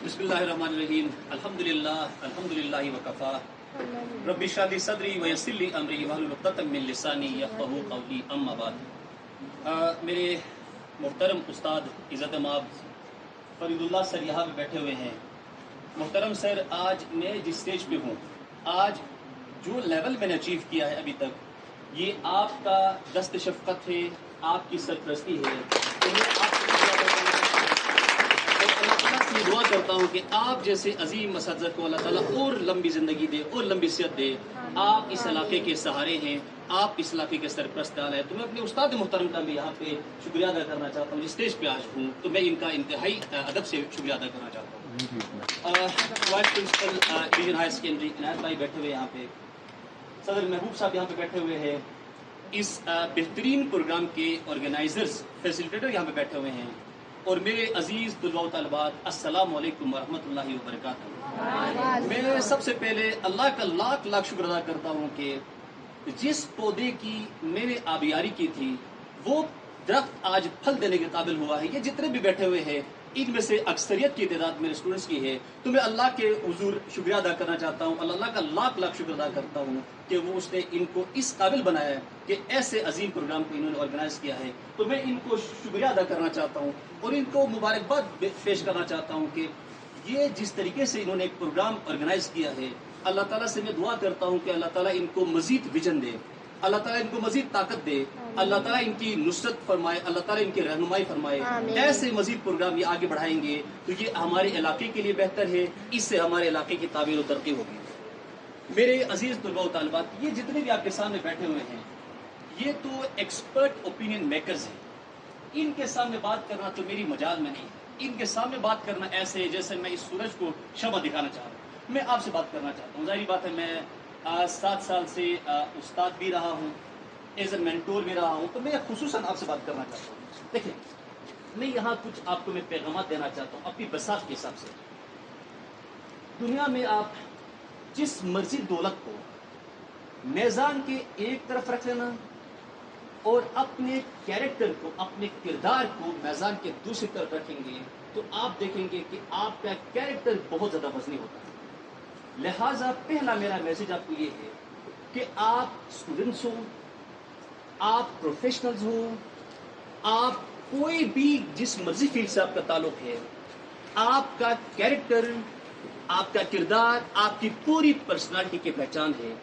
بسم اللہ الرحمن الرحیم الحمدللہ وکفا رب اشرح لی صدری ویسر لی امری واحلل عقدۃ من لسانی یفقہوا قولی اما بعد۔ میرے محترم استاد عزت مآب فرید اللہ سر یہاں پہ بیٹھے ہوئے ہیں۔ محترم سر، آج میں جس سٹیج پہ ہوں، آج جو لیول میں نے اچیو کیا ہے ابھی تک، یہ آپ کا دست شفقت ہے، آپ کی سرپرستی ہے۔ تو میں آپ اللہ تعالیٰ سے دعا کرتا ہوں کہ آپ جیسے عظیم اساتذہ کو اللہ تعالیٰ اور لمبی زندگی دے اور لمبی صحت دے۔ آپ اس علاقے کے سہارے ہیں، آپ اس علاقے کے سرپرست ہیں۔ تو میں اپنے استاد محترم کا بھی یہاں پہ شکریہ ادا کرنا چاہتا ہوں، جس اسٹیج پہ آج ہوں تو میں ان کا انتہائی ادب سے شکریہ ادا کرنا چاہتا ہوں۔ Vice principal division higher secondary Inayat بھائی بیٹھے ہوئے یہاں پہ، صدر محبوب صاحب یہاں پہ بیٹھے ہوئے ہیں، اس بہترین پروگرام کے آرگنائزرز فیسیلیٹیٹر یہاں پہ بیٹھے ہوئے ہیں، اور میرے عزیز طلباء و طالبات، السلام علیکم ورحمۃ اللہ وبرکاتہ۔ میں سب سے پہلے اللہ کا لاکھ لاکھ شکر ادا کرتا ہوں کہ جس پودے کی میں نے آبیاری کی تھی وہ درخت آج پھل دینے کے قابل ہوا ہے۔ یہ جتنے بھی بیٹھے ہوئے ہیں، ان میں سے اکثریت کی تعداد میرے اسٹوڈنٹس کی ہے، تو میں اللہ کے حضور شکریہ ادا کرنا چاہتا ہوں، اللہ کا لاکھ لاکھ شکر ادا کرتا ہوں کہ وہ اس نے ان کو اس قابل بنایا ہے کہ ایسے عظیم پروگرام کو انہوں نے آرگنائز کیا ہے۔ تو میں ان کو شکریہ ادا کرنا چاہتا ہوں اور ان کو مبارکباد پیش کرنا چاہتا ہوں کہ یہ جس طریقے سے انہوں نے ایک پروگرام آرگنائز کیا ہے، اللہ تعالیٰ سے میں دعا کرتا ہوں کہ اللہ تعالیٰ ان کو مزید ویژن دے، اللہ تعالیٰ ان کو مزید طاقت دے، اللہ تعالیٰ ان کی نصرت فرمائے، اللہ تعالیٰ ان کی رہنمائی فرمائے۔ ایسے مزید پروگرام یہ آگے بڑھائیں گے تو یہ ہمارے علاقے کے لیے بہتر ہے، اس سے ہمارے علاقے کی تعمیر و ترقی ہوگی۔ میرے عزیز طلباء و طالبات، یہ جتنے بھی آپ کے سامنے بیٹھے ہوئے ہیں، یہ تو ایکسپرٹ اوپینین میکرز ہیں۔ ان کے سامنے بات کرنا تو میری مجال میں نہیں ہے، ان کے سامنے بات کرنا ایسے ہے جیسے میں اس سورج کو شمع دکھانا چاہ رہا ہوں۔ میں آپ سے بات کرنا چاہتا ہوں، ظاہری بات ہے میں 7 سال سے استاد بھی رہا ہوں، ایز اے مینٹور بھی رہا ہوں، تو میں خصوصاً آپ سے بات کرنا چاہتا ہوں۔ دیکھیں، میں یہاں کچھ آپ کو میں پیغامات دینا چاہتا ہوں اپنی بساط کے حساب سے۔ دنیا میں آپ جس مرضی دولت کو میزان کے ایک طرف رکھ لینا اور اپنے کیریکٹر کو، اپنے کردار کو میزان کے دوسری طرف رکھیں گے تو آپ دیکھیں گے کہ آپ کا کیریکٹر بہت زیادہ وزنی ہوتا ہے۔ لہٰذا پہلا میرا میسج آپ کو یہ ہے کہ آپ اسٹوڈنٹس ہوں، آپ پروفیشنلز ہوں، آپ کوئی بھی جس مرضی فیلڈ سے آپ کا تعلق ہے، آپ کا کیریکٹر، آپ کا کردار آپ کی پوری پرسنالٹی کی پہچان ہے۔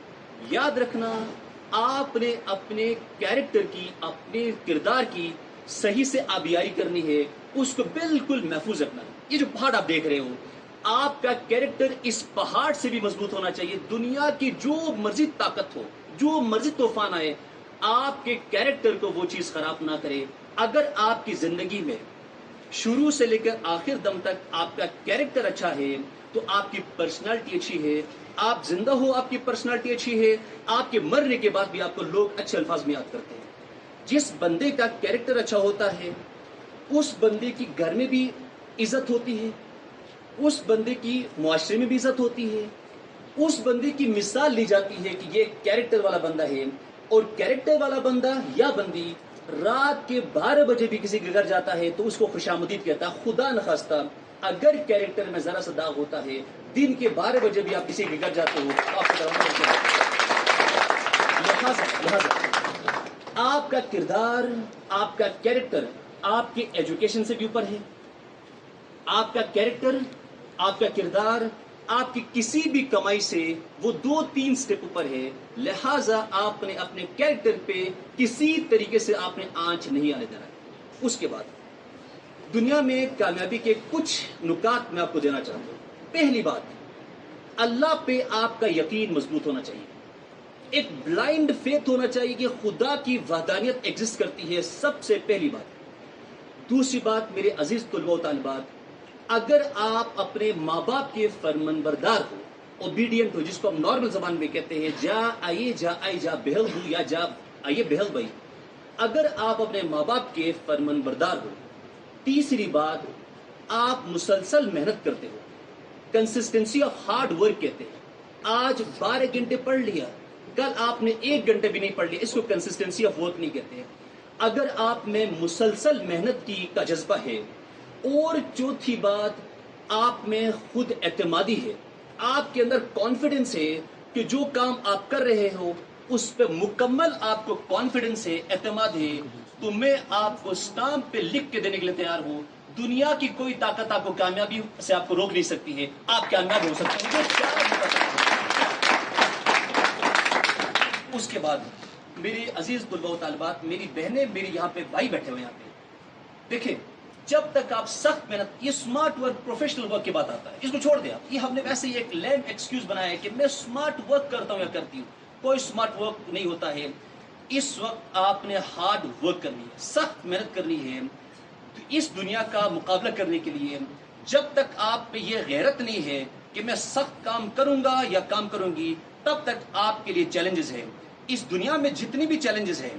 یاد رکھنا، آپ نے اپنے کیریکٹر کی، اپنے کردار کی صحیح سے آبیاری کرنی ہے، اس کو بالکل محفوظ رکھنا ہے۔ یہ جو پہاڑ آپ دیکھ رہے ہو، آپ کا کیریکٹر اس پہاڑ سے بھی مضبوط ہونا چاہیے۔ دنیا کی جو مرضی طاقت ہو، جو مرضی طوفان آئے، آپ کے کیریکٹر کو وہ چیز خراب نہ کرے۔ اگر آپ کی زندگی میں شروع سے لے کر آخر دم تک آپ کا کیریکٹر اچھا ہے تو آپ کی پرسنالٹی اچھی ہے، آپ زندہ ہو آپ کی پرسنالٹی اچھی ہے، آپ کے مرنے کے بعد بھی آپ کو لوگ اچھے الفاظ میں یاد کرتے ہیں۔ جس بندے کا کیریکٹر اچھا ہوتا ہے، اس بندے کی گھر میں بھی عزت ہوتی ہے، اس بندے کی معاشرے میں بھی عزت ہوتی ہے، اس بندے کی مثال لی جاتی ہے کہ یہ کیریکٹر والا بندہ ہے۔ اور کیریکٹر والا بندہ یا بندی رات کے 12 بجے بھی کسی کے گھر جاتا ہے تو اس کو خوشامدید کہتا ہے۔ خدا نخواستہ اگر کیریکٹر میں ذرا سا داغ ہوتا ہے، دن کے 12 بجے بھی آپ کسی کے گھر جاتے ہو تو آپ کو لہٰذا آپ کا کردار، آپ کا کیریکٹر آپ کے ایجوکیشن سے بھی اوپر ہے۔ آپ کا کیریکٹر، آپ کا کردار آپ کی کسی بھی کمائی سے وہ 2-3 سٹیپ اوپر ہے۔ لہٰذا آپ نے اپنے کیریکٹر پہ کسی طریقے سے آپ نے آنچ نہیں آنے دینا ہے۔ اس کے بعد دنیا میں کامیابی کے کچھ نکات میں آپ کو دینا چاہتا ہوں۔ پہلی بات، اللہ پہ آپ کا یقین مضبوط ہونا چاہیے۔ ایک بلائنڈ فیتھ ہونا چاہیے کہ خدا کی وحدانیت ایگزسٹ کرتی ہے، سب سے پہلی بات۔ دوسری بات، میرے عزیز طلباء و طالبات، اگر آپ اپنے ماں باپ کے فرمانبردار ہو، اوبیڈینٹ ہو، جس کو ہم نارمل زبان میں کہتے ہیں جا آئیے جا آئی جا بہل ہو یا جا آئیے بہل بھائی، اگر آپ اپنے ماں باپ کے فرمانبردار ہو، تیسری بات، آپ مسلسل محنت کرتے ہو، کنسسٹنسی آف ہارڈ ورک کہتے ہیں۔ آج 12 گھنٹے پڑھ لیا، کل آپ نے 1 گھنٹے بھی نہیں پڑھ لیا، اس کو کنسسٹنسی آف ورک نہیں کہتے ہیں۔ اگر آپ میں مسلسل محنت کی کا جذبہ ہے، اور چوتھی بات، آپ میں خود اعتمادی ہے, آپ کے اندر کانفیڈنس ہے کہ جو کام آپ کر رہے ہو اس پہ مکمل آپ کو کانفیڈنس ہے, اعتماد ہے, تو میں آپ کو سٹامپ پہ لکھ کے دینے کے لیے تیار ہوں. دنیا کی کوئی طاقت آپ کو کامیابی سے آپ کو روک نہیں سکتی ہے, آپ کامیاب ہو سکتے ہیں. اس کے بعد میری عزیز طلباء و طالبات, میری بہنیں, میری یہاں پہ بھائی بیٹھے ہوئے یہاں پہ, دیکھیں جب تک آپ سخت محنت, یہ اسمارٹ ورک پروفیشنل ورک کی بات آتا ہے, اس کو چھوڑ دیں آپ. یہ ہم نے ویسے ہی ایک لیم ایکسکیوز بنایا ہے کہ میں اسمارٹ ورک کرتا ہوں یا کرتی ہوں. کوئی اسمارٹ ورک نہیں ہوتا ہے. اس وقت آپ نے ہارڈ ورک کرنی ہے, سخت محنت کرنی ہے. تو اس دنیا کا مقابلہ کرنے کے لیے جب تک آپ پہ یہ غیرت نہیں ہے کہ میں سخت کام کروں گا یا کام کروں گی, تب تک آپ کے لیے چیلنجز ہیں. اس دنیا میں جتنی بھی چیلنجز ہیں,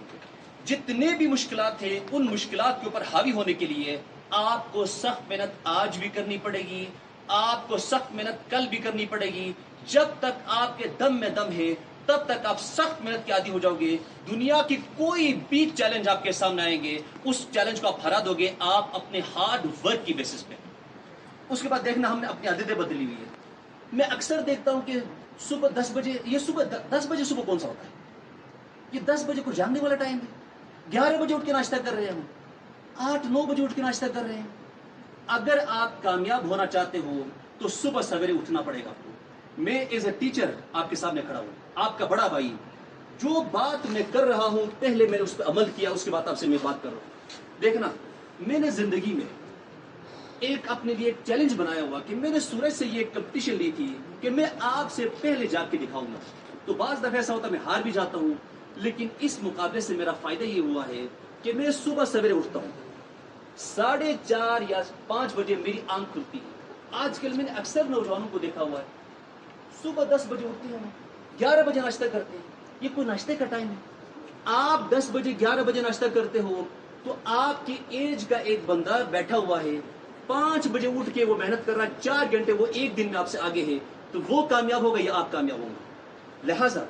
جتنے بھی مشکلات ہیں, ان مشکلات کے اوپر حاوی ہونے کے لیے آپ کو سخت محنت آج بھی کرنی پڑے گی, آپ کو سخت محنت کل بھی کرنی پڑے گی. جب تک آپ کے دم میں دم ہے تب تک آپ سخت محنت کے عادی ہو جاؤ گے. دنیا کی کوئی بھی چیلنج آپ کے سامنے آئیں گے, اس چیلنج کو آپ ہرا دو گے, آپ اپنے ہارڈ ورک کی بیسس پہ. اس کے بعد دیکھنا ہم نے اپنی عادتیں بدلی ہوئی ہے. میں اکثر دیکھتا ہوں کہ صبح 10 بجے, یہ صبح 10 بجے صبح کون سا ہوتا ہے؟ یہ 10 بجے کو جاگنے والا ٹائم ہے. 11 بجے اٹھ کے ناشتہ کر رہے ہیں ہم, 8-9 بجے اٹھ کے ناشتہ کر رہے ہیں. اگر آپ کامیاب ہونا چاہتے ہو تو صبح سویرے اٹھنا پڑے گا آپ کو. میں ایز اے ٹیچر آپ کے سامنے کھڑا ہوں, آپ کا بڑا بھائی. جو بات میں کر رہا ہوں پہلے میں نے اس پہ عمل کیا, اس کے بعد آپ سے میں بات کر رہا ہوں. دیکھنا, میں نے زندگی میں ایک اپنے لیے ایک چیلنج بنایا ہوا کہ میں نے سورج سے یہ کمپٹیشن لی تھی کہ میں آپ سے پہلے جا کے دکھاؤں گا. تو بعض دفعہ ایسا ہوتا ہے میں ہار بھی جاتا ہوں, لیکن اس مقابلے سے میرا فائدہ یہ ہوا ہے کہ میں صبح سویرے اٹھتا ہوں, 4:30 یا 5 بجے میری آنکھ کھلتی ہے. آج کل میں نے اکثر نوجوانوں کو دیکھا ہوا ہے, صبح 10 بجے اٹھتے ہیں, 11 بجے ناشتہ کرتے ہیں. یہ کوئی ناشتے کا ٹائم ہے؟ آپ 10 بجے 11 بجے ناشتہ کرتے ہو تو آپ کی ایج کا ایک بندہ بیٹھا ہوا ہے, 5 بجے اٹھ کے وہ محنت کر رہا ہے, 4 گھنٹے وہ ایک دن میں آپ سے آگے ہے. تو وہ کامیاب ہوگا یا آپ کامیاب ہوں گے. لہٰذا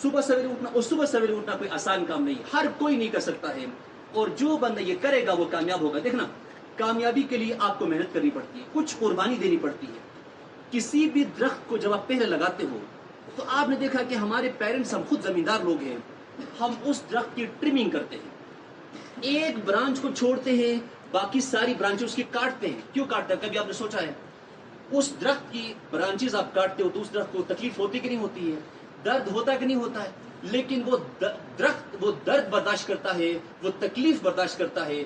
صبح سویرے اٹھنا, اور صبح سویرے اٹھنا کوئی آسان کام نہیں, ہر کوئی نہیں کر سکتا ہے, اور جو بندہ یہ کرے گا وہ کامیاب ہوگا. دیکھنا, کامیابی کے لیے آپ کو محنت کرنی پڑتی ہے, کچھ قربانی دینی پڑتی ہے. کسی بھی درخت کو جب آپ پہلے لگاتے ہو تو آپ نے دیکھا کہ ہمارے پیرنٹس, ہم خود زمیندار لوگ ہیں, ہم اس درخت کی ٹرمنگ کرتے ہیں, ایک برانچ کو چھوڑتے ہیں, باقی ساری برانچیں اس کی کاٹتے ہیں. کیوں کاٹتے ہیں؟ کبھی آپ نے سوچا ہے؟ اس درخت کی برانچز آپ کاٹتے ہو تو اس درخت کو تکلیف ہوتی کہ نہیں ہوتی ہے, درد ہوتا کہ نہیں ہوتا ہے, لیکن وہ درخت وہ درد برداشت کرتا ہے, وہ تکلیف برداشت کرتا ہے.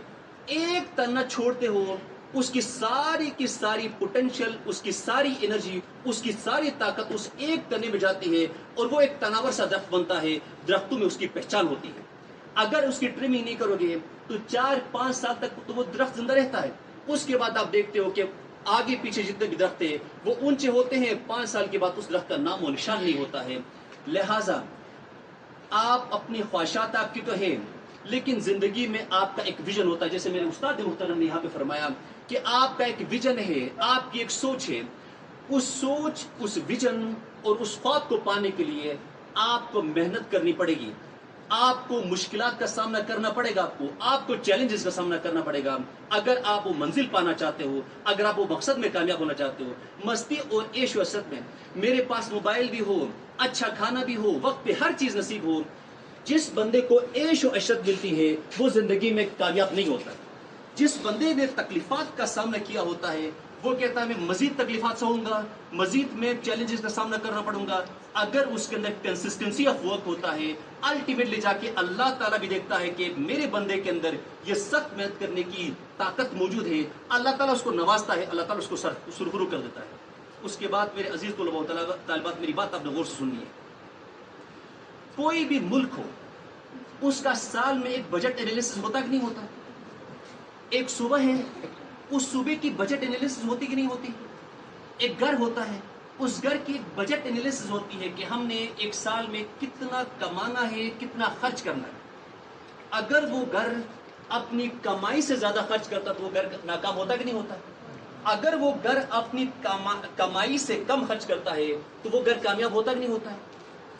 ایک تنہ چھوڑتے ہو, اس کی ساری پوٹینشل, اس کی ساری انرجی, اس کی ساری طاقت اس ایک تنے میں جاتی ہے, اور وہ ایک تناور سا درخت بنتا ہے. درختوں میں اس کی پہچان ہوتی ہے. اگر اس کی ٹرمنگ نہیں کرو گے تو 4-5 سال تک تو وہ درخت زندہ رہتا ہے. اس کے بعد آپ دیکھتے ہو کہ آگے پیچھے جتنے بھی درخت ہیں وہ اونچے ہوتے ہیں, 5 سال کے بعد اس درخت کا نام و نشان نہیں ہوتا ہے. لہٰذا آپ اپنی خواہشات آپ کی تو ہے, لیکن زندگی میں آپ کا ایک ویژن ہوتا ہے. جیسے میرے استاد محترم نے یہاں پہ فرمایا کہ آپ کا ایک ویژن ہے, آپ کی ایک سوچ ہے. اس سوچ, اس ویژن اور اس خواب کو پانے کے لیے آپ کو محنت کرنی پڑے گی, آپ کو مشکلات کا سامنا کرنا پڑے گا, آپ کو چیلنجز کا سامنا کرنا پڑے گا. اگر آپ وہ منزل پانا چاہتے ہو, اگر آپ وہ مقصد میں کامیاب ہونا چاہتے ہو. مستی اور عیش و عشرت میں میرے پاس موبائل بھی ہو, اچھا کھانا بھی ہو, وقت پہ ہر چیز نصیب ہو, جس بندے کو عیش و عشرت ملتی ہے وہ زندگی میں کامیاب نہیں ہوتا. جس بندے نے تکلیفات کا سامنا کیا ہوتا ہے وہ کہتا ہے میں مزید تکلیفات سہوں گا, مزید میں چیلنجز کا سامنا کرنا پڑوں گا. اگر اس کے اندر کنسسٹنسی آف ورک ہوتا ہے, الٹیمیٹلی جا کے اللہ تعالیٰ بھی دیکھتا ہے کہ میرے بندے کے اندر یہ سخت محنت کرنے کی طاقت موجود ہے, اللہ تعالیٰ اس کو نوازتا ہے, اللہ تعالیٰ اس کو سرخرو کر دیتا ہے. اس کے بعد میرے عزیز طلباء و طالبات, میری بات آپ نے غور سے سننی ہے. کوئی بھی ملک ہو, اس کا سال میں ایک بجٹ انالیسس ہوتا کہ نہیں ہوتا؟ ایک صوبہ ہے, اس صوبے کی بجٹ انالیسس ہوتی کہ نہیں ہوتی؟ ایک گھر ہوتا ہے, اس گھر کی ایک بجٹ انالیسس ہوتی ہے کہ ہم نے ایک سال میں کتنا کمانا ہے, کتنا خرچ کرنا ہے. اگر وہ گھر اپنی کمائی سے زیادہ خرچ کرتا تو وہ گھر ناکام ہوتا کہ نہیں ہوتا؟ اگر وہ گھر اپنی کمائی سے کم خرچ کرتا ہے تو وہ گھر کامیاب ہوتا کہ نہیں ہوتا ہے؟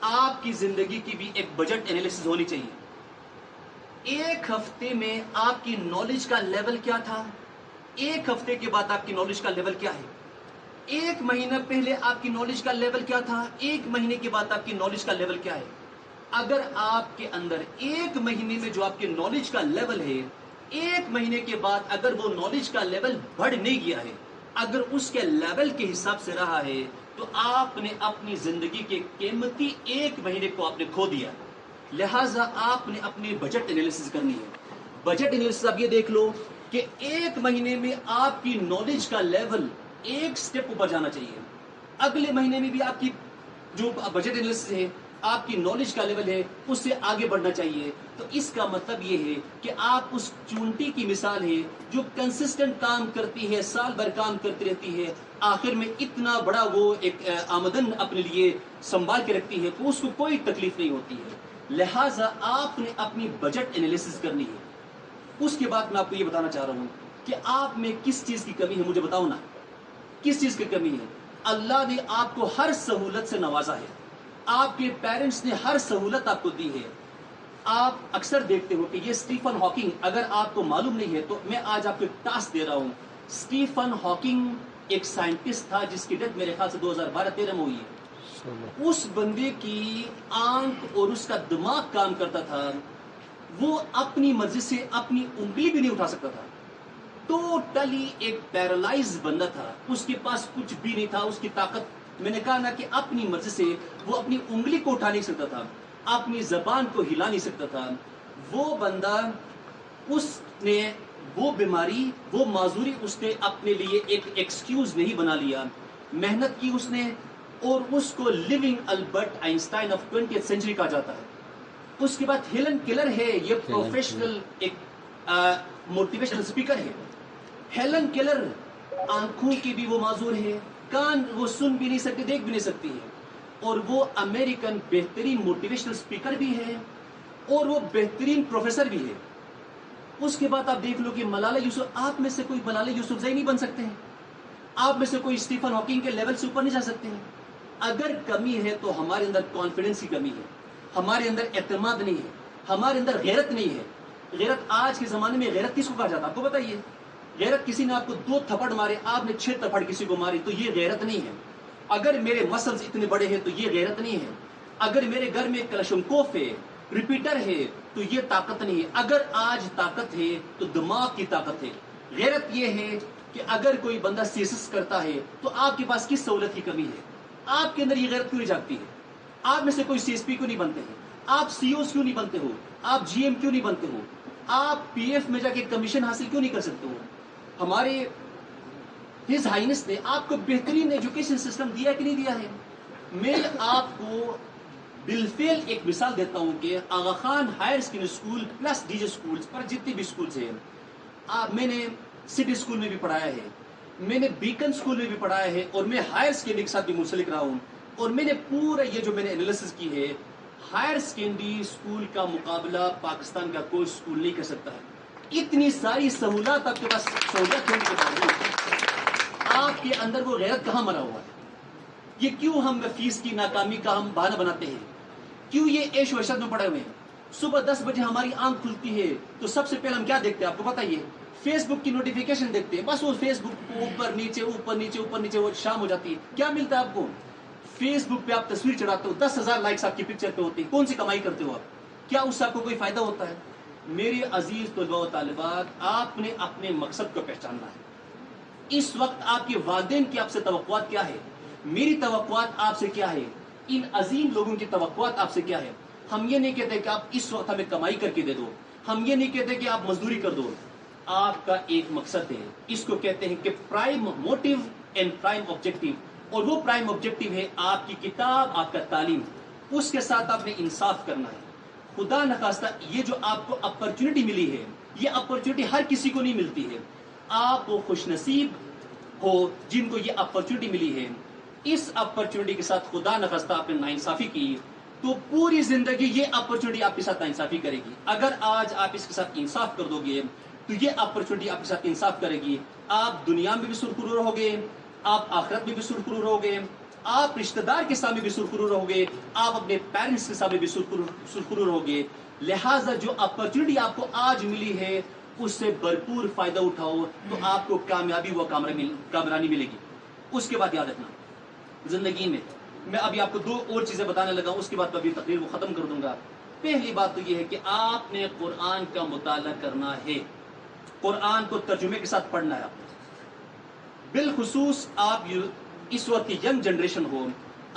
آپ کی زندگی کی بھی ایک بجٹ انالیسس ہونی چاہیے. ایک ہفتے میں آپ کی نالج کا لیول کیا تھا, ایک ہفتے کے بعد آپ کی نالج کا لیول کیا ہے. ایک مہینہ پہلے آپ کی نالج کا لیول کیا تھا، ایک مہینے کے بعد آپ کی نالج کا لیول کیا ہے. اگر آپ کے اندر ایک مہینے میں جو آپ کے نالج کا لیول ہے، ایک مہینے کے بعد اگر وہ نالج کا لیول بڑھ نہیں گیا ہے، اگر اس کے لیول کے حساب سے رہا ہے، تو آپ نے اپنی زندگی کے قیمتی ایک مہینے کو آپ نے کھو دیا. لہٰذا آپ نے اپنی بجٹ انالیسس کرنی ہے. بجٹ انالیسس آپ یہ دیکھ لو کہ ایک مہینے میں آپ کی نالج کا لیول ایک سٹیپ اوپر جانا چاہیے. اگلے مہینے میں بھی آپ کی جو بجٹ انالیسس ہے، آپ کی نالج کا لیول ہے، اس سے آگے بڑھنا چاہیے. تو اس کا مطلب یہ ہے کہ آپ اس چونٹی کی مثال ہے جو کنسسٹنٹ کام کرتی ہے، سال بھر کام کرتی رہتی ہے، آخر میں اتنا بڑا وہ ایک آمدن اپنے لیے سنبھال کے رکھتی ہے کہ اس کو کوئی تکلیف نہیں ہوتی ہے. لہٰذا آپ نے اپنی بجٹ انالیسس کرنی ہے. اس کے بعد میں آپ کو یہ بتانا چاہ رہا ہوں کہ آپ میں کس چیز کی کمی ہے. مجھے بتاؤ نا، کس چیز کی کمی ہے؟ اللہ نے آپ کو ہر سہولت سے نوازا ہے، آپ کے پیرنٹس نے ہر سہولت آپ کو دی ہے. آپ اکثر دیکھتے ہو کہ یہ اسٹیفن ہاکنگ، اگر آپ کو معلوم نہیں ہے تو میں آج آپ کو ایک ٹاسک دے رہا ہوں. اسٹیفن ہاکنگ ایک سائنٹسٹ تھا جس کی ڈیتھ میرے خیال سے 2012-13 میں ہوئی ہے. اس بندے کی آنکھ اور اس کا دماغ کام کرتا تھا، وہ اپنی مرضی سے اپنی انگلی بھی نہیں اٹھا سکتا تھا. ٹوٹلی ایک پیرالائز بندہ تھا، اس کے پاس کچھ بھی نہیں تھا. اس کی طاقت، میں نے کہا نا کہ اپنی مرضی سے وہ اپنی انگلی کو اٹھا نہیں سکتا تھا، اپنی زبان کو ہلا نہیں سکتا تھا. وہ بندہ، اس نے وہ بیماری، وہ معذوری اس نے اپنے لیے ایک ایکسکیوز نہیں بنا لیا. محنت کی اس نے، اور اس کو living Albert Einstein of 20th century کہا جاتا ہے. اس کے بعد ہیلن کیلر ہے، یہ پروفیشنل ایک موٹیویشنل اسپیکر ہے. ہیلن کیلر آنکھوں کی بھی وہ معذور ہے، کان وہ سن بھی نہیں سکتے، دیکھ بھی نہیں سکتی ہے، اور وہ امریکن بہترین موٹیویشنل اسپیکر بھی ہے اور وہ بہترین پروفیسر بھی ہے. اس کے بعد آپ دیکھ لو کہ ملالہ یوسف، آپ میں سے کوئی ملالہ یوسفزئی نہیں بن سکتے ہیں، آپ میں سے کوئی اسٹیفن ہاکنگ کے لیول سے اوپر نہیں جا سکتے ہیں. اگر کمی ہے تو ہمارے اندر کانفیڈنس کی کمی ہے، ہمارے اندر اعتماد نہیں ہے، ہمارے اندر غیرت نہیں ہے. غیرت آج کے زمانے میں غیرت کس کو کہا جاتا ہے آپ کو بتائیے؟ غیرت کسی نے آپ کو 2 تھپڑ مارے، آپ نے 6 تھپڑ کسی کو ماری، تو یہ غیرت نہیں ہے. اگر میرے مسلز اتنے بڑے ہیں تو یہ غیرت نہیں ہے. اگر میرے گھر میں کلشنکوف ہے، ریپیٹر ہے، تو یہ طاقت نہیں ہے. اگر آج طاقت ہے تو دماغ کی طاقت ہے. غیرت یہ ہے کہ اگر کوئی بندہ سیسس کرتا ہے تو آپ کے پاس کس سہولت کی کمی ہے؟ آپ کے اندر یہ غیرت کیوں نہیں جاگتی ہے؟ آپ میں سے کوئی سی ایس پی کیوں نہیں بنتے ہیں؟ آپ سی اوز کیوں نہیں بنتے ہو؟ آپ جی ایم کیوں نہیں بنتے ہو؟ آپ پی ایف میں جا کے کمیشن حاصل کیوں نہیں کر سکتے ہو؟ ہمارے ہز ہائنس نے آپ کو بہترین ایجوکیشن سسٹم دیا کہ نہیں دیا ہے؟ میں آپ کو بالفعل ایک مثال دیتا ہوں کہ Aga Khan higher secondary school plus D J schools پر جتنے بھی اسکولز ہیں، میں نے سٹی اسکول میں بھی پڑھایا ہے، میں نے بیکن اسکول میں بھی پڑھایا ہے، اور میں ہائر سیکنڈری کے ساتھ بھی منسلک رہا ہوں. اور میں نے پورا یہ جو میں نے انالیسس کی ہے، ہائر سیکنڈری اسکول کا مقابلہ پاکستان کا کوئی اسکول نہیں کر سکتا ہے. اتنی ساری سہولت آپ کے پاس، سہولت ہونے کے باوجود آپ کے اندر وہ غیرت کہاں مرا ہوا ہے؟ یہ کیوں ہم فیس کی ناکامی کا ہم بہانہ بناتے ہیں؟ کیوں یہ عیش و عشرت میں پڑے ہوئے ہیں؟ صبح 10 بجے ہماری آنکھ کھلتی ہے تو سب سے پہلے ہم کیا دیکھتے ہیں آپ کو بتائیے؟ فیس بک کی نوٹیفیکیشن دیکھتے ہیں. بس وہ فیس بک کو اوپر نیچے اوپر نیچے اوپر نیچے، وہ شام ہو جاتی ہے. کیا ملتا ہے آپ کو؟ فیس بک پہ آپ تصویر چڑھاتے ہو، 10,000 لائکس آپ کی پکچر پہ ہوتی ہے. کون سی کمائی کرتے ہو آپ؟ کیا اس سے آپ کو کوئی فائدہ ہوتا ہے؟ میرے عزیز طلباء و طالبات، آپ نے اپنے مقصد کو پہچاننا ہے. اس وقت آپ کے والدین کی آپ سے توقعات کیا ہے؟ میری توقعات آپ سے کیا ہے؟ ان عظیم لوگوں کی توقعات آپ سے کیا ہے؟ ہم یہ نہیں کہتے کہ آپ اس وقت ہمیں کمائی کر کے دے دو، ہم یہ نہیں کہتے کہ آپ مزدوری کر دو. آپ کا ایک مقصد ہے، اس کو کہتے ہیں کہ prime motive and prime objective. اور وہ پرائم آبجیکٹیو ہے آپ کی کتاب، آپ کا تعلیم. اس کے ساتھ آپ نے انصاف کرنا ہے. خدا نخواستہ یہ جو آپ کو اپرچونٹی ملی ہے، یہ اپرچونٹی ہر کسی کو نہیں ملتی ہے. آپ وہ خوش نصیب ہو جن کو یہ اپرچونٹی ملی ہے. اس اپرچونٹی کے ساتھ خدا نخواستہ آپ نے ناانصافی کی تو پوری زندگی یہ اپرچونٹی آپ کے ساتھ ناانصافی کرے گی. اگر آج آپ اس کے ساتھ انصاف کر دو گے تو یہ اپرچونٹی آپ کے ساتھ انصاف کرے گی. آپ دنیا میں بھی سرخرو رہو گے، آپ آخرت میں بھی سرخرو رہو گے، آپ رشتہ دار کے سامنے بھی سرخرو رہو گے، آپ اپنے پیرنٹس کے سامنے بھی سرخرو رہو گے. لہٰذا جو اپرچونٹی آپ کو آج ملی ہے اس سے بھرپور فائدہ اٹھاؤ تو آپ کو کامیابی و کامرانی ملے گی. اس کے بعد یاد رکھنا زندگی میں میں ابھی آپ کو 2 اور چیزیں بتانے لگا ہوں، اس کے بعد تو ابھی تقریر کو ختم کر دوں گا. پہلی بات تو یہ ہے کہ آپ نے قرآن کا مطالعہ کرنا ہے، قرآن کو ترجمے کے ساتھ پڑھنا ہے. آپ بالخصوص آپ اس وقت کی ینگ جنریشن ہو،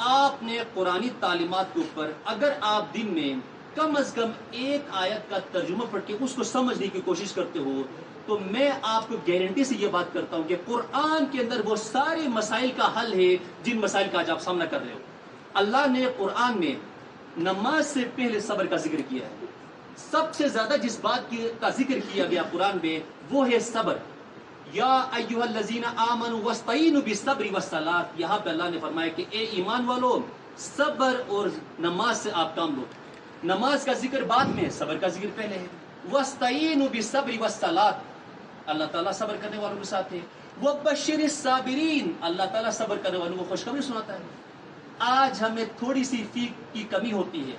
آپ نے قرآنی تعلیمات کے اوپر اگر آپ دن میں کم از کم ایک آیت کا ترجمہ پڑھ کے اس کو سمجھنے کی کوشش کرتے ہو، تو میں آپ کو گارنٹی سے یہ بات کرتا ہوں کہ قرآن کے اندر وہ سارے مسائل کا حل ہے جن مسائل کا آج آپ سامنا کر رہے ہو. اللہ نے قرآن میں نماز سے پہلے صبر کا ذکر کیا ہے. سب سے زیادہ جس بات کا ذکر کیا گیا قرآن میں وہ ہے صبر. یا ایھا الذین آمنوا واستعینوا بالصبر والصلاۃ. یہاں پہ اللہ نے فرمایا کہ اے ایمان والو، صبر اور نماز سے آپ کام لو. نماز کا ذکر بعد میں، صبر کا ذکر پہلے ہے. واستعینوا بالصبر والصلاۃ، اللہ تعالیٰ صبر کرنے والوں کے ساتھ ہے. وبشر الصابرین، اللہ تعالیٰ صبر کرنے والوں کو خوشخبری سناتا ہے. آج ہمیں تھوڑی سی فیق کی کمی ہوتی ہے،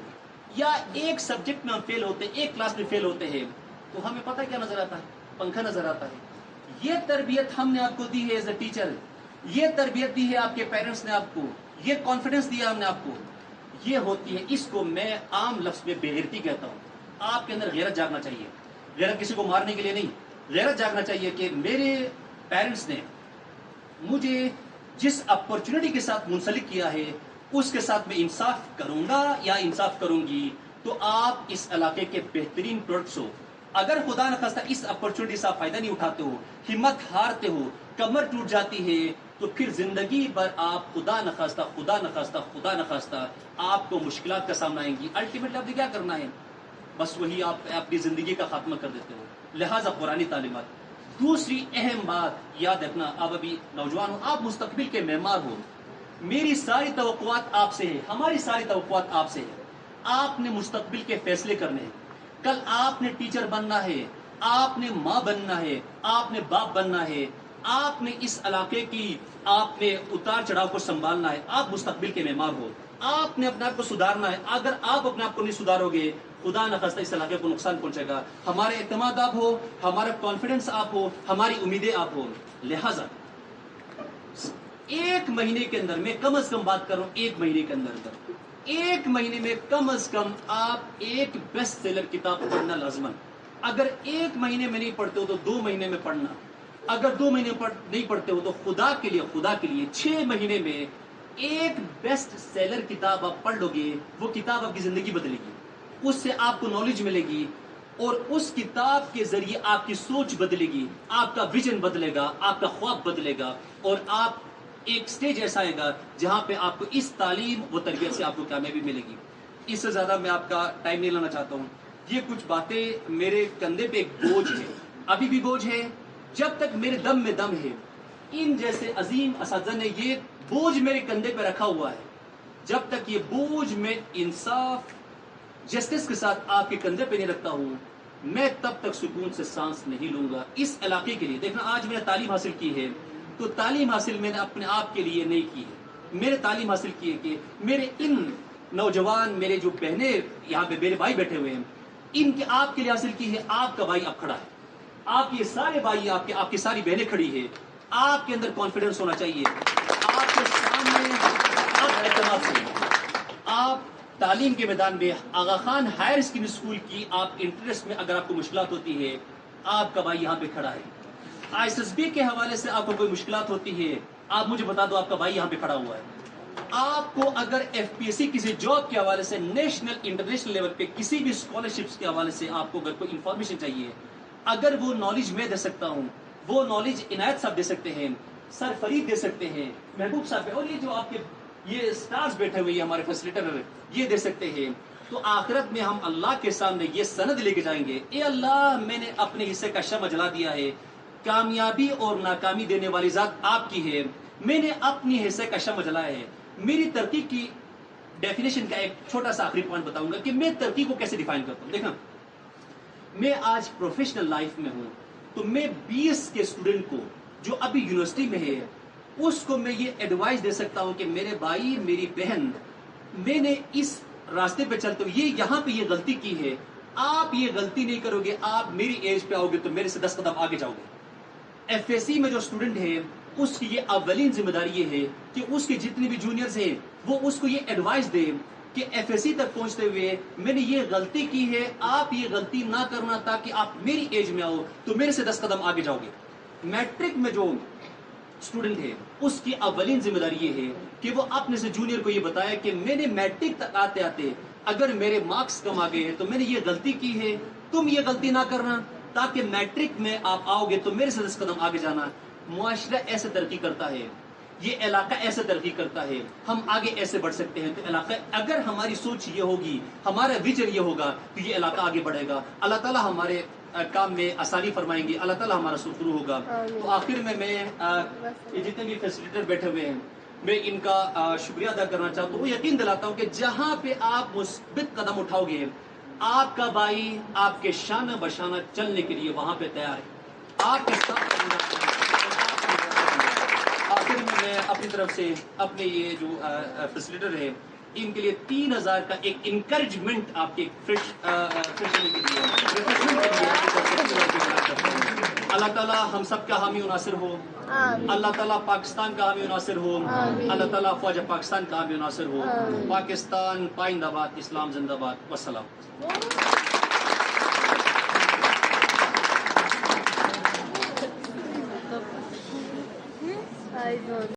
یا ایک سبجیکٹ میں ہم فیل ہوتے ہیں، ایک کلاس میں فیل ہوتے ہیں، تو ہمیں پتہ کیا نظر آتا ہے؟ پنکھا نظر آتا ہے. یہ تربیت ہم نے آپ کو دی ہے ایز اے ٹیچر، یہ تربیت دی ہے آپ کے پیرنٹس نے آپ کو، یہ کانفیڈنس دیا ہم نے آپ کو، یہ ہوتی ہے. اس کو میں عام لفظ میں بے غیرتی کہتا ہوں. آپ کے اندر غیرت جاگنا چاہیے. غیرت کسی کو مارنے کے لیے نہیں، غیرت جاگنا چاہیے کہ میرے پیرنٹس نے مجھے جس اپرچونٹی کے ساتھ منسلک کیا ہے اس کے ساتھ میں انصاف کروں گا یا انصاف کروں گی. تو آپ اس علاقے کے بہترین پروڈکٹس ہو. اگر خدا نخواستہ اس اپرچونٹی سے آپ فائدہ نہیں اٹھاتے ہو، ہمت ہارتے ہو، کمر ٹوٹ جاتی ہے، تو پھر زندگی بھر آپ خدا نخواستہ آپ کو مشکلات کا سامنا آئیں گی. الٹیمیٹلی آپ نے کیا کرنا ہے؟ بس وہی آپ اپنی زندگی کا خاتمہ کر دیتے ہو. لہٰذا قرآنی تعلیمات. دوسری اہم بات یاد رکھنا، آپ ابھی نوجوان ہو، آپ مستقبل کے معمار ہو. میری ساری توقعات آپ سے ہے، ہماری ساری توقعات آپ سے ہے. آپ نے مستقبل کے فیصلے کرنے ہیں. کل آپ نے ٹیچر بننا ہے، آپ نے ماں بننا ہے، آپ نے باپ بننا ہے، آپ نے اس علاقے کی آپ نے اتار چڑھاؤ کو سنبھالنا ہے. آپ مستقبل کے معمار ہو، آپ نے اپنے آپ کو سدھارنا ہے. اگر آپ اپنے آپ کو نہیں سدھارو گے، خدا نخواستہ اس علاقے کو نقصان پہنچے گا. ہمارے اعتماد آپ ہو، ہمارا کانفیڈنس آپ ہو، ہماری امیدیں آپ ہو. لہٰذا ایک مہینے کے اندر، میں کم از کم بات کر رہا ہوں، ایک مہینے کے اندر ایک مہینے میں کم از کم آپ ایک بیسٹ سیلر کتاب پڑھنا لازمن. اگر ایک مہینے میں نہیں پڑھتے ہو تو 2 مہینے میں پڑھنا. اگر 2 مہینے نہیں پڑھتے ہو تو خدا کے لیے 6 مہینے میں ایک بیسٹ سیلر کتاب آپ پڑھ لو گے. وہ کتاب آپ کی زندگی بدلے گی، اس سے آپ کو نالج ملے گی، اور اس کتاب کے ذریعے آپ کی سوچ بدلے گی، آپ کا ویژن بدلے گا، آپ کا خواب بدلے گا، اور آپ ایک سٹیج ایسا آئے گا جہاں پہ آپ کو اس تعلیم و تربیت سے آپ کو کامیابی ملے گی. اس سے زیادہ میں آپ کا ٹائم نہیں لینا چاہتا ہوں. یہ کچھ باتیں میرے کندھے پہ ایک بوجھ ہے، ابھی بھی بوجھ ہے. جب تک میرے دم میں دم ہے، ان جیسے عظیم اساتذہ نے یہ بوجھ میرے کندھے پہ رکھا ہوا ہے. جب تک یہ بوجھ میں انصاف جسٹس کے ساتھ آپ کے کندھے پہ نہیں رکھتا ہوں، میں تب تک سکون سے سانس نہیں لوں گا. اس علاقے کے لیے دیکھنا، آج میں نے تعلیم حاصل کی ہے تو تعلیم حاصل میں نے اپنے آپ کے لیے نہیں کی ہے. میں نے تعلیم حاصل کی ہے کہ میرے ان نوجوان، میرے جو بہنیں یہاں پہ میرے بھائی بیٹھے ہوئے ہیں، ان کے آپ کے لیے حاصل کی ہے. آپ کا بھائی اب کھڑا ہے، آپ کے سارے بھائی، آپ کی ساری بہنیں کھڑی ہے. آپ کے اندر کانفیڈنس ہونا چاہیے. آپ کے سامنے آپ اعتماد سے آپ تعلیم کے میدان میں آغا خان ہائر سیکنڈری اسکول کی آپ انٹرسٹ میں اگر آپ کو مشکلات ہوتی ہے، آپ کا بھائی یہاں پہ کھڑا ہے. ISSB کے حوالے سے آپ کو کوئی مشکلات ہوتی ہے، آپ مجھے بتا دو، آپ کا بھائی یہاں پہ کھڑا ہوا ہے. آپ کو اگر FPSC کسی جاب کے حوالے سے نیشنل انٹرنیشنل لیول پہ کسی بھی اسکالرشپس کے حوالے سے آپ کو اگر کوئی انفارمیشن چاہیے، اگر وہ نالج میں دے سکتا ہوں، وہ نالج عنایت صاحب دے سکتے ہیں، سر فرید دے سکتے ہیں، محبوب صاحب، اور یہ جو آپ کے یہ سٹارز بیٹھے ہوئے ہیں ہمارے فیسلیٹر، یہ دے سکتے ہیں، تو آخرت میں ہم اللہ کے سامنے یہ سند لے کے جائیں گے، اے اللہ، میں نے اپنے حصے کا شمع جلا دیا ہے. کامیابی اور ناکامی دینے والی ذات آپ کی ہے، میں نے اپنی حصے کا شمع جلایا ہے. میری ترقی کی ڈیفینیشن کا ایک چھوٹا سا آخری پوائنٹ بتاؤں گا کہ میں ترقی کو کیسے ڈیفائن کرتا ہوں. دیکھنا، میں آج پروفیشنل لائف میں ہوں تو میں 20 کے اسٹوڈنٹ کو جو ابھی یونیورسٹی میں ہے، اس کو میں یہ ایڈوائز دے سکتا ہوں کہ میرے بھائی، میری بہن، میں نے اس راستے پہ چلتے ہوئے یہاں پہ یہ غلطی کی ہے، آپ یہ غلطی نہیں کرو گے. آپ میری ایج پہ آؤ گے تو میرے سے 10 قدم آگے جاؤ گے. FSC میں جو اسٹوڈنٹ ہے اس کی یہ اولین ذمہ داری یہ ہے کہ اس کے جتنے بھی جونیئرز ہیں وہ اس کو یہ ایڈوائز دے کہ ایف ایس سی تک پہنچتے ہوئے میں نے یہ غلطی کی ہے، آپ یہ غلطی نہ کرنا تاکہ آپ میری ایج میں آؤ تو میرے سے 10 قدم آگے جاؤ گے۔ میٹرک میں جو اسٹوڈنٹ ہے اس کی اولین ذمہ داری یہ ہے کہ وہ اپنے سے جونیئر کو یہ بتایا کہ میں نے میٹرک تک آتے آتے اگر میرے مارکس کم آ گئے ہیں تو میں نے یہ غلطی کی ہے، تم یہ غلطی نہ کرنا تاکہ میٹرک میں آپ آؤ گے تو میرے سے 10 قدم آگے جانا۔ معاشرہ ایسے ترقی کرتا ہے، یہ علاقہ ایسے ترقی کرتا ہے، ہم آگے ایسے بڑھ سکتے ہیں۔ تو علاقہ اگر ہماری سوچ یہ ہوگی، ہمارا ویژن یہ ہوگا تو یہ علاقہ آگے بڑھے گا، اللہ تعالیٰ ہمارے کام میں آسانی فرمائیں گے، اللہ تعالیٰ ہمارا سرخرو ہوگا۔ تو آخر میں یہ جتنے بھی فیسیلیٹر بیٹھے ہوئے ہیں میں ان کا شکریہ ادا کرنا چاہتا ہوں، یقین دلاتا ہوں کہ جہاں پہ آپ مثبت قدم اٹھاؤ گے آپ کا بھائی آپ کے شانہ بشانہ چلنے کے لیے وہاں پہ تیار ہے، آپ کے ساتھ۔ آخر میں اپنی طرف سے اپنے یہ جو فیسیلیٹر ہے ان کے لیے 3000 کا ایک انکریجمنٹ آپ کے فریش کے لیے اللہ تعالیٰ ہم سب کا حامی و ناصر ہو، اللہ تعالیٰ پاکستان کا حامی و ناصر ہو، اللہ تعالیٰ فوج پاکستان کا حامی و ناصر ہو۔ پاکستان پائندہ باد، اسلام زندہ باد، والسلام۔